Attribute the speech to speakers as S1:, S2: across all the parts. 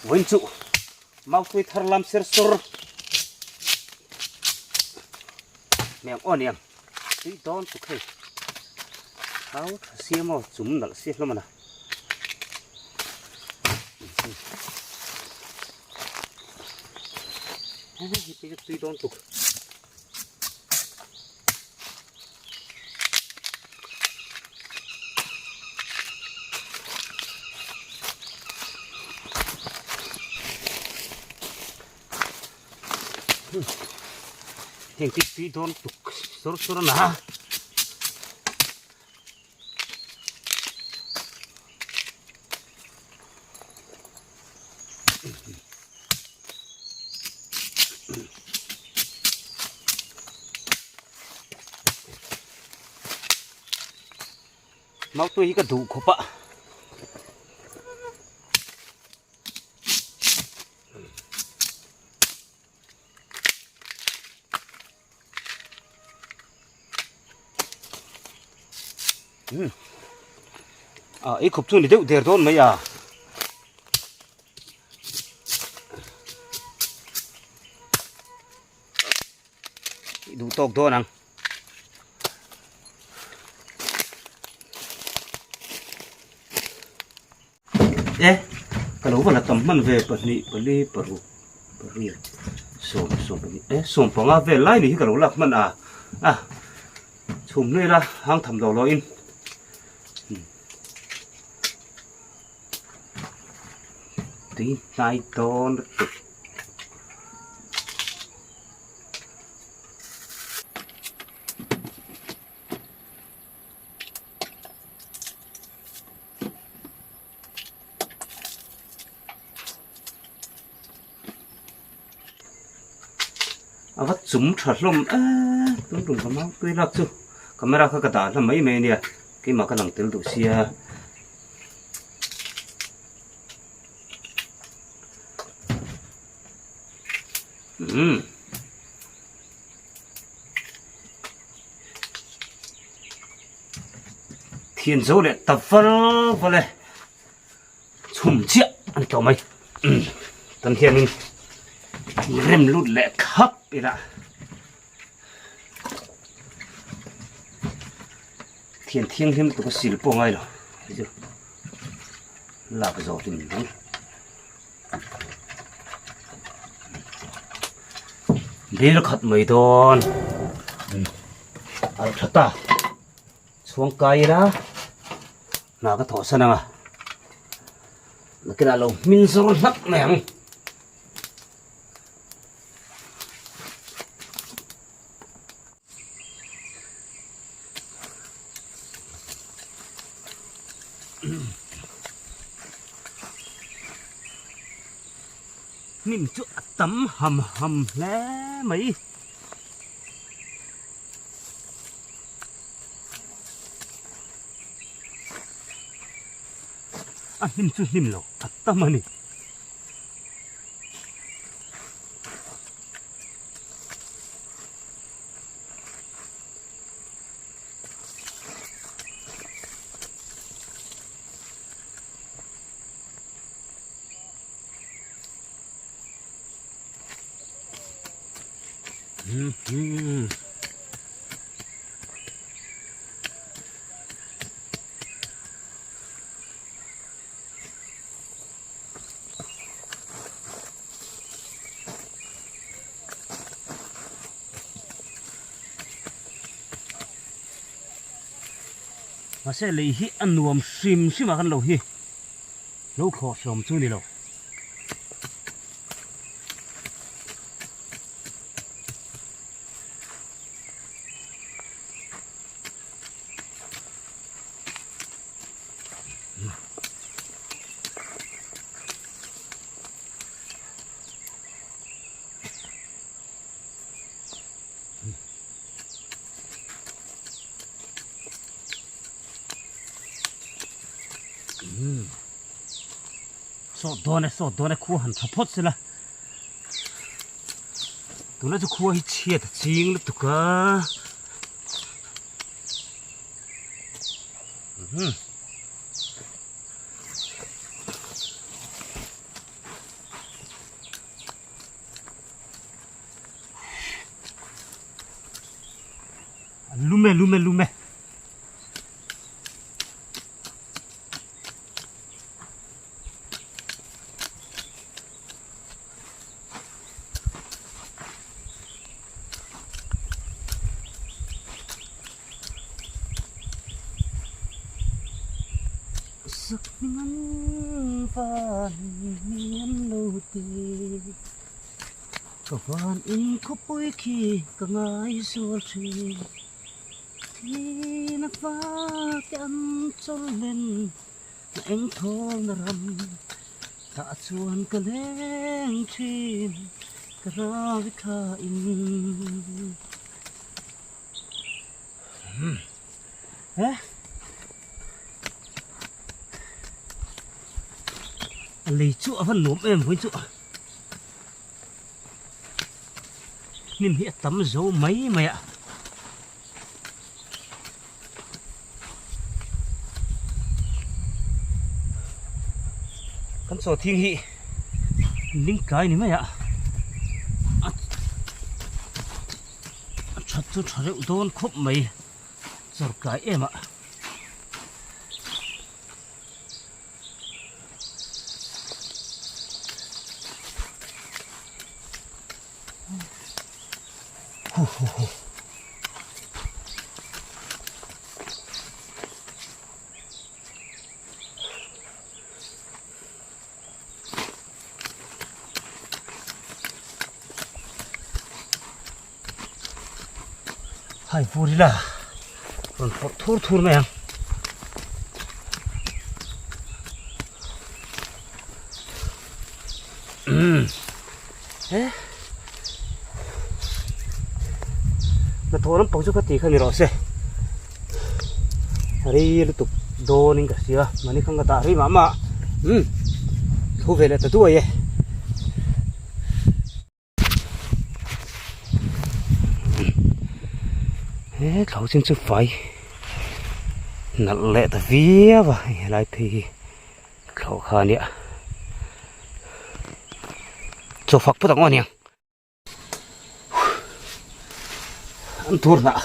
S1: vinh trụ mau tôi thar làm ser sor mèo on em tí đón tụ khay áo xia mau chúng nở xia lắm mà tí đón tụ hiện tí đón tụ sor sor na mau tôi cái đủ khổ bạ ít khúc chung thì đâu để thôi mấy à đủ tốc thôi nè ê cái lỗ là tầm mình về bật đi bật đi sồn ê sồn phong à về lại đi cái lỗ là mình chùm này là hang thầm đầu lo in tí tay to vắt súng thật lắm đúng cái máu tươi lắm chứ camera khác cả là mấy mẹ nè cái mà cái thằng tiêu đủ xia thiên dấu lại tập vào đây chùm chiếc anh cậu mày tần thiên mình rem lút lẹ khắp vậy đã thiên thêm tụi có xì được ngay rồi là cái giò thì mình đúng đi nó khát mấy đòn thật ta xuống cây đó là cái thổ sân à là cái nào lồng min sôi nắp mèng nhìn chỗ tấm hầm lé mấy nim lo tấm này mà sẽ lấy hi ăn nuông sim mà ăn lâu hi lâu khó sống chú đi lâu so đone khu hẳn thấp phốt xí là tụi nó cho khu hay chia thật chính là tụi cả lume. Giấc ngắn và niềm lâu tê có van in có bối khi có ngài xua trì thì nó phá cái ăn cho lên anh thôn rầm ta chuan cái lên trên cái ra với kha in lấy chỗ vẫn nộp em với chỗ nên hiện tấm dấu mấy mày ạ con sò thiên hị lính cái này mày ạ chặt cho chặt rượu đôn khúc mày giọt cái em ạ hai vô đi là còn phốt thur mày thế nó thua lắm, bông chút cái tí không được rồi, hari lúc đồ nín cả xíu, mà nín không có ta hari mà, thu về là tự tuổi vậy, thế khẩu xin sức phải, nặng lệ ta vía và lại thì khẩu khan nhỉ, cho phật bất ngon nhỉ. Ăn thua đã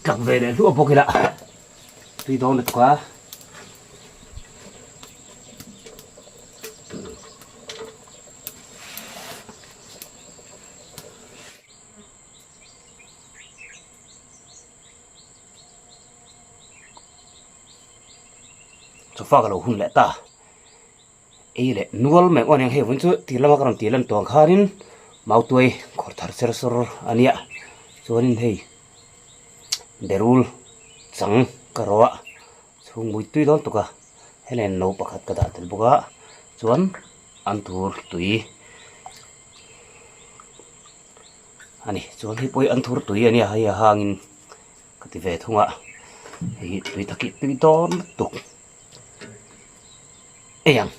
S1: cầm về để lúa bốc cái đã tuy to được quá cho pha cái lẩu hun lẹ ta ấy lẹ nuôi mẹ con yang hay vẫn chưa thì làm cái làm tiền làm tuang kharin mau tuai khor thar ser sor ania chuanin hei derul chang karwa chung mui tui don tuka helen no pakhat ka da tel boka chuan an thur tui ani chuan hi poi an thur tui ania hai hangin ka ti ve thunga hi tui taki tui don tuk eyang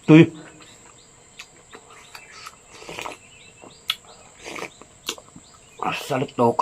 S1: tươi salad dog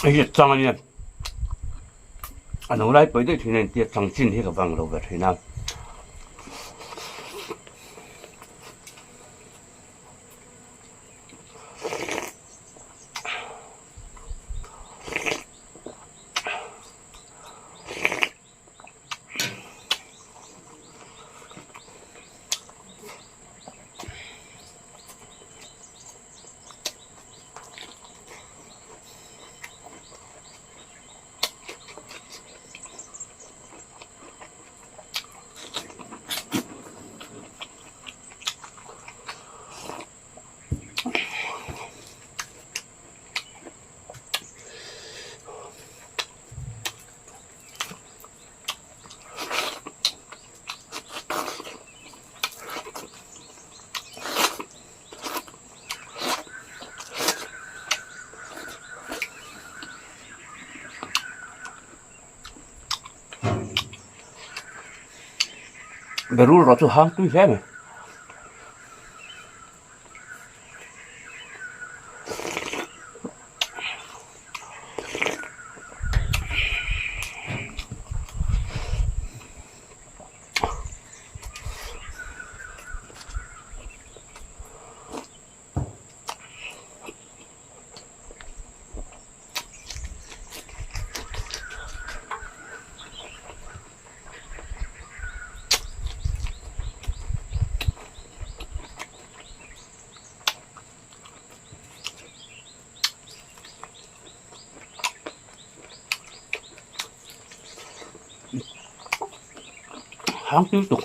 S1: 이게 장아니야. 아, 너무나 벌들 뒤는 뒤에 정신 해가 방으로 버리나. Beru rotu hang tu xem. Hang tiếp tục.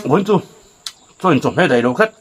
S1: Quên chú, cho anh chọn hết đầy đồ khách.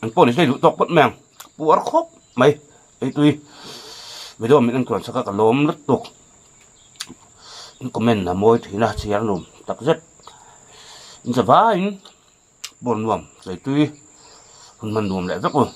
S1: Anh bỏ đi xây dựng tóc bất mèng, bùa khóc mày. Ấy tuy, bây giờ mình đang còn sẽ các lốm lứt tục. Comment là môi thì là chỉ ăn nồm tập rất. Giờ vá anh buồn nuông, rồi tuy mình nuông lại rất rồi.